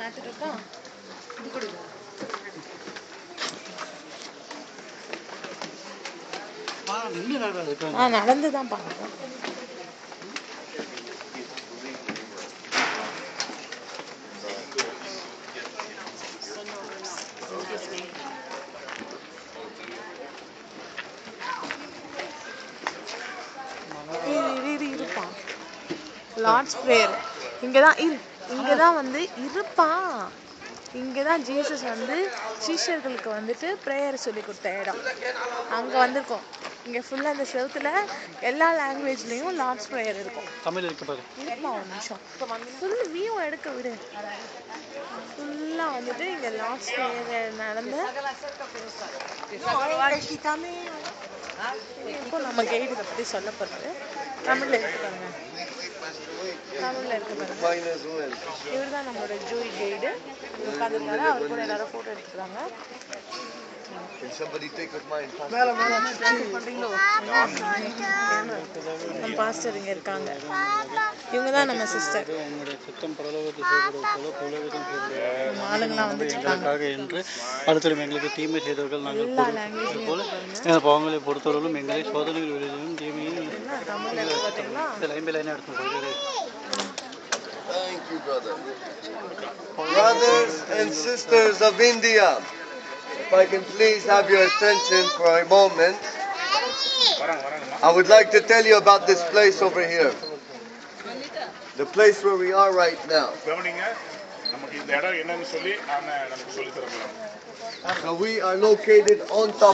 பார்த்துருக்கா நடந்து தான் பார்க்குறோம். இருப்பான் லார்ட்ஸ் பிரேயர் இங்கதான் வந்து இருப்பான். இங்கதான் ஜீசஸ் வந்து சீஷர்களுக்கு வந்துட்டு பிரேயர் சொல்லி கொடுத்த இடம். அங்க வந்திருக்கோம். இங்க ஃபுல்லா இந்த செவுத்துல எல்லா லாங்குவேஜ்லயும் லார்ட்ஸ் பிரேயர் இருக்கும். தமிழ் இருக்கு பாரு. இருப்பா ஒரு நிமிஷம். ஃபுல் வியூ எடுக்க விடு. ஃபுல்லா வந்துட்டு இங்க லார்ட்ஸ் பிரேயர் நடந்த இப்போ நம்ம கைடு இதை பத்தி சொல்ல போறாரு. தமிழ்ல இருக்கு பாருங்க. தமிழ்ல இருக்கு பாருங்க. இவர் தான் நம்மளோட ஜூய் கைடு. உட்காந்துருக்காரு. அவர் கூட எல்லாரும் போட்டோ எடுத்துக்கிறாங்க. நம்ம பாஸ்டர் இங்க இருக்காங்க. இவங்க தான் நம்ம சிஸ்டர். ஆளுங்களாம் வந்துட்டு இருக்காங்க. என்று அடுத்தது எங்களுக்கு தீமை செய்தவர்கள் நாங்கள் போல பாவங்களை பொறுத்தவர்களும் எங்களை சோதனைகள் விளைவிலும் தீமையும் எடுத்து. Thank you, brother. Brothers and sisters of India, if I can please have your attention for a moment, I would like to tell you about this place over here. The place where we are right now. So we are located on top